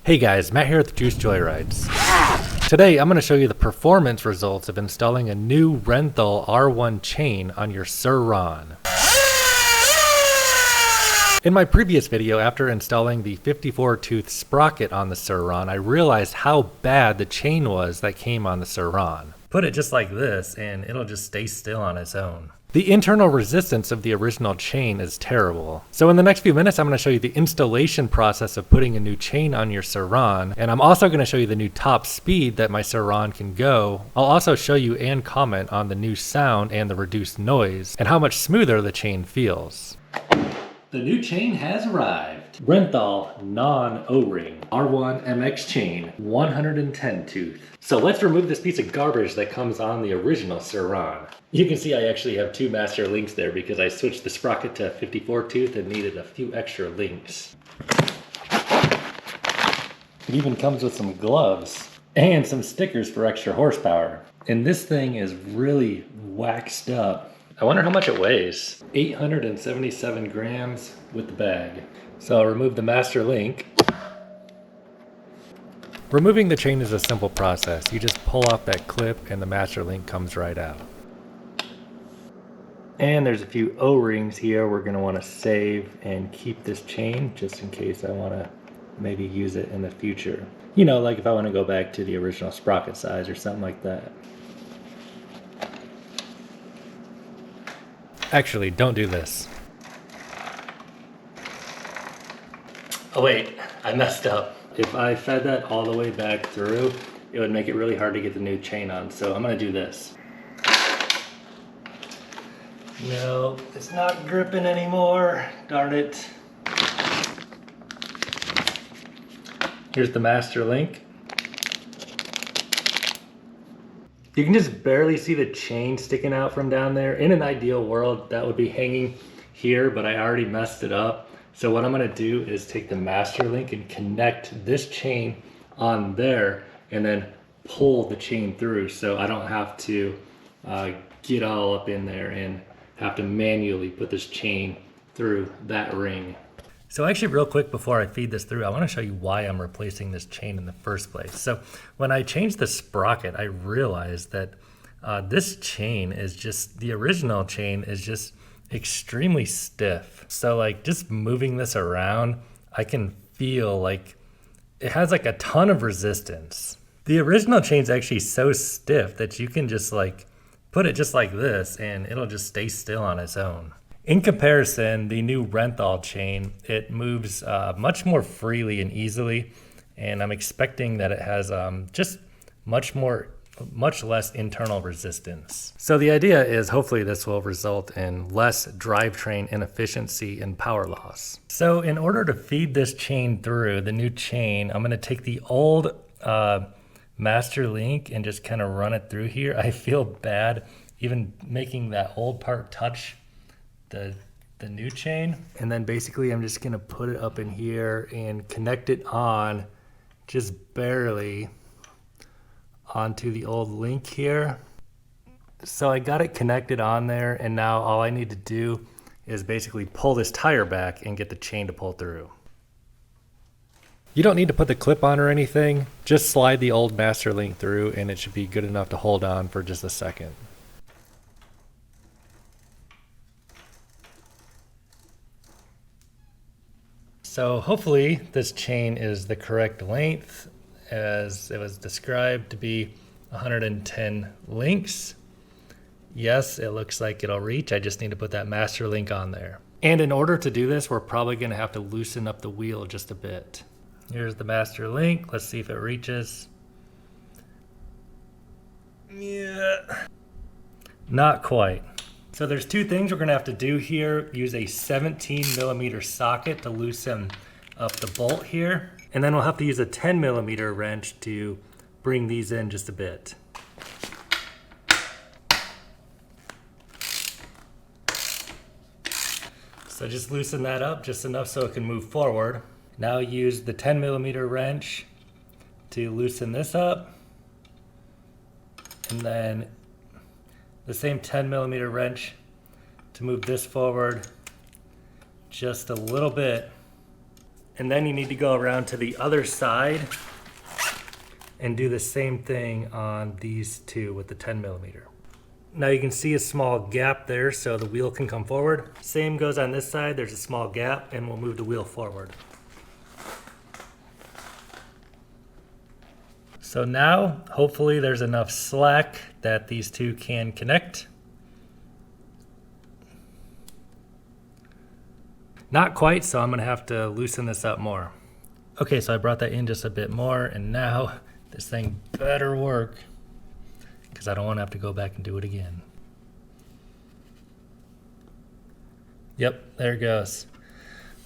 Hey guys, Matt here with Juice Joyrides. Today I'm going to show you the performance results of installing a new Renthal R1 chain on your Sur Ron. In my previous video, after installing the 54 tooth sprocket on the Sur Ron, I realized how bad the chain was that came on the Sur Ron. Put it just like this and it'll just stay still on its own. The internal resistance of the original chain is terrible. So in the next few minutes, I'm going to show you the installation process of putting a new chain on your Sur Ron, and I'm also going to show you the new top speed that my Sur Ron can go. I'll also show you and comment on the new sound and the reduced noise, and how much smoother the chain feels. The new chain has arrived. Renthal non-O-ring R1 MX chain, 110 tooth. So let's remove this piece of garbage that comes on the original Sur Ron. You can see I actually have two master links there because I switched the sprocket to 54 tooth and needed a few extra links. It even comes with some gloves and some stickers for extra horsepower. And this thing is really waxed up. I wonder how much it weighs. 877 grams with the bag. So I'll remove the master link. Removing the chain is a simple process. You just pull off that clip and the master link comes right out. And there's a few O-rings here we're going to want to save and keep this chain just in case I want to maybe use it in the future. You know, like if I want to go back to the original sprocket size or something like that. Actually, don't do this. Oh wait, I messed up. If I fed that all the way back through, it would make it really hard to get the new chain on. So I'm gonna do this. No, it's not gripping anymore. Darn it. Here's the master link. You can just barely see the chain sticking out from down there. In an ideal world, that would be hanging here, but I already messed it up. So what I'm gonna do is take the master link and connect this chain on there and then pull the chain through so I don't have to get all up in there and have to manually put this chain through that ring. So actually real quick before I feed this through, I wanna show you why I'm replacing this chain in the first place. So when I changed the sprocket, I realized that this chain is just, the original chain is just extremely stiff. So like just moving this around, I can feel like it has like a ton of resistance. The original chain's actually so stiff that you can just like put it just like this and it'll just stay still on its own. In comparison, the new Renthal chain, it moves much more freely and easily, and I'm expecting that it has just much less internal resistance. So the idea is hopefully this will result in less drivetrain inefficiency and power loss. So in order to feed this chain through, the new chain, I'm gonna take the old master link and just kind of run it through here. I feel bad even making that old part touch the new chain. And then basically I'm just gonna put it up in here and connect it on just barely onto the old link here. So I got it connected on there, and now all I need to do is basically pull this tire back and get the chain to pull through. You don't need to put the clip on or anything, just slide the old master link through and it should be good enough to hold on for just a second. So hopefully this chain is the correct length as it was described to be 110 links. Yes, it looks like it'll reach. I just need to put that master link on there. And in order to do this, we're probably gonna have to loosen up the wheel just a bit. Here's the master link. Let's see if it reaches. Yeah, not quite. So there's two things we're gonna have to do here. Use a 17mm socket to loosen up the bolt here. And then we'll have to use a 10mm wrench to bring these in just a bit. So just loosen that up just enough so it can move forward. Now use the 10mm wrench to loosen this up. And then the same 10mm wrench to move this forward just a little bit. And then you need to go around to the other side and do the same thing on these two with the 10 millimeter. Now you can see a small gap there so the wheel can come forward. Same goes on this side, there's a small gap and we'll move the wheel forward. So now, hopefully there's enough slack that these two can connect. Not quite, so I'm gonna have to loosen this up more. Okay, so I brought that in just a bit more, and now this thing better work, because I don't want to have to go back and do it again. Yep, there it goes.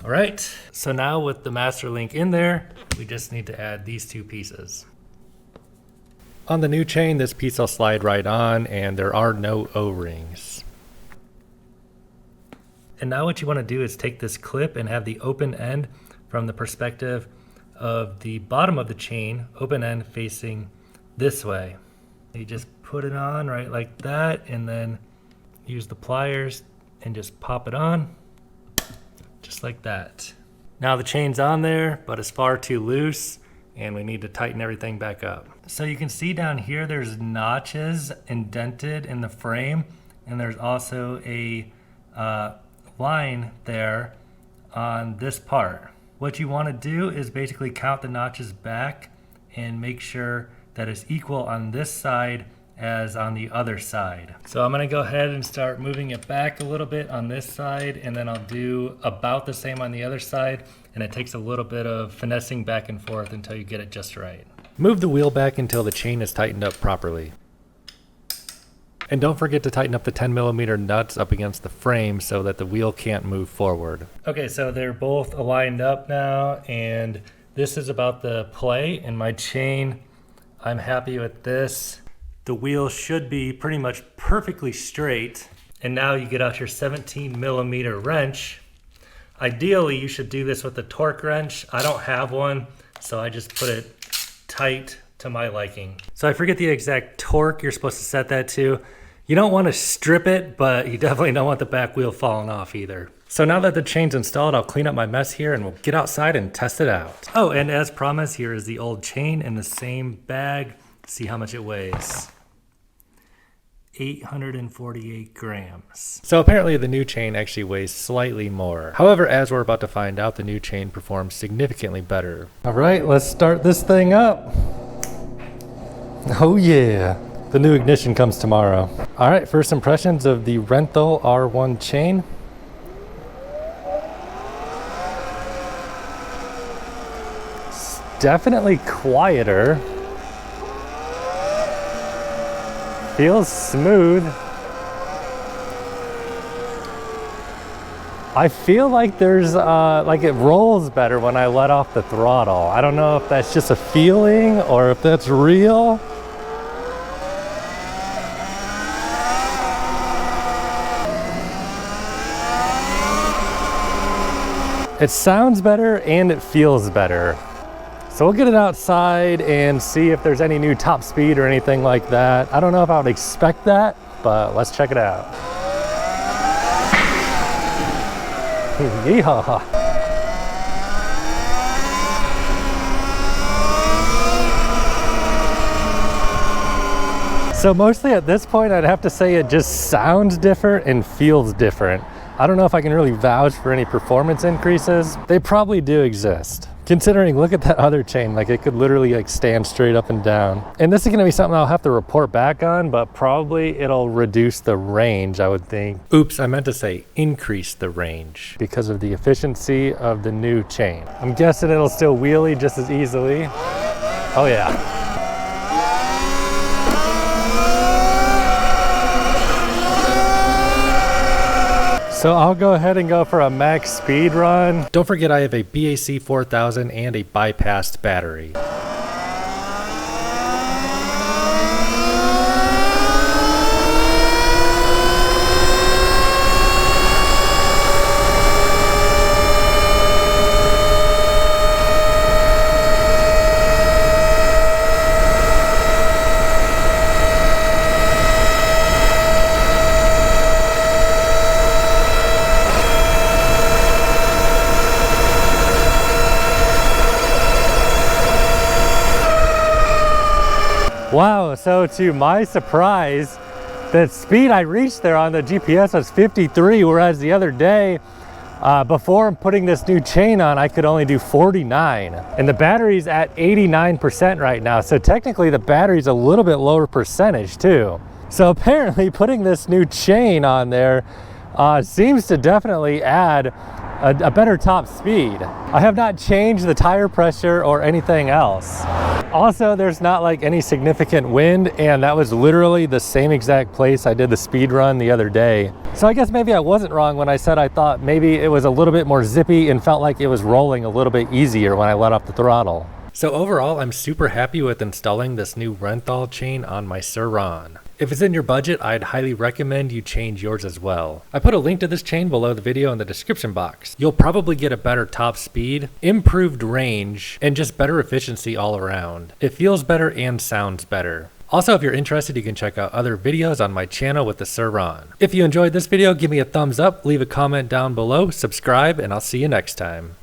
All right, so now with the master link in there, we just need to add these two pieces. On the new chain, this piece will slide right on, and there are no O-rings. And now what you want to do is take this clip and have the open end from the perspective of the bottom of the chain, open end facing this way. You just put it on right like that, and then use the pliers and just pop it on, just like that. Now the chain's on there, but it's far too loose, and we need to tighten everything back up. So you can see down here there's notches indented in the frame, and there's also a line there on this part. What you want to do is basically count the notches back and make sure that it's equal on this side as on the other side. So I'm going to go ahead and start moving it back a little bit on this side, and then I'll do about the same on the other side, and it takes a little bit of finessing back and forth until you get it just right. Move the wheel back until the chain is tightened up properly. And don't forget to tighten up the 10 millimeter nuts up against the frame so that the wheel can't move forward. Okay, so they're both aligned up now, and this is about the play in my chain. I'm happy with this. The wheel should be pretty much perfectly straight. And now you get out your 17 millimeter wrench. Ideally, you should do this with a torque wrench. I don't have one, so I just put it tight to my liking. So I forget the exact torque you're supposed to set that to. You don't want to strip it, but you definitely don't want the back wheel falling off either. So now that the chain's installed, I'll clean up my mess here and we'll get outside and test it out. Oh, and as promised, here is the old chain in the same bag. See how much it weighs. 848 grams. So apparently the new chain actually weighs slightly more. However, as we're about to find out, the new chain performs significantly better. All right, let's start this thing up. Oh yeah. The new ignition comes tomorrow. All right, first impressions of the Renthal R1 chain. It's definitely quieter. Feels smooth. I feel like there's, like it rolls better when I let off the throttle. I don't know if that's just a feeling or if that's real. It sounds better and it feels better. So we'll get it outside and see if there's any new top speed or anything like that. I don't know if I would expect that, but let's check it out. Yeehaw. So mostly at this point, I'd have to say it just sounds different and feels different. I don't know if I can really vouch for any performance increases. They probably do exist. Considering, look at that other chain, like it could literally like stand straight up and down. And this is gonna be something I'll have to report back on, but probably it'll reduce the range, I would think. Oops, I meant to say increase the range because of the efficiency of the new chain. I'm guessing it'll still wheelie just as easily. Oh yeah. So I'll go ahead and go for a max speed run. Don't forget I have a BAC 4000 and a bypassed battery. Wow, so to my surprise, the speed I reached there on the GPS was 53, whereas the other day, before putting this new chain on, I could only do 49. And the battery's at 89% right now, so technically the battery's a little bit lower percentage too. So apparently putting this new chain on there seems to definitely add a better top speed. I have not changed the tire pressure or anything else. Also, there's not like any significant wind, and that was literally the same exact place I did the speed run the other day. So I guess maybe I wasn't wrong when I said I thought maybe it was a little bit more zippy and felt like it was rolling a little bit easier when I let off the throttle. So overall, I'm super happy with installing this new Renthal chain on my Sur Ron. If it's in your budget, I'd highly recommend you change yours as well. I put a link to this chain below the video in the description box. You'll probably get a better top speed, improved range, and just better efficiency all around. It feels better and sounds better. Also, if you're interested, you can check out other videos on my channel with the Sur Ron. If you enjoyed this video, give me a thumbs up, leave a comment down below, subscribe, and I'll see you next time.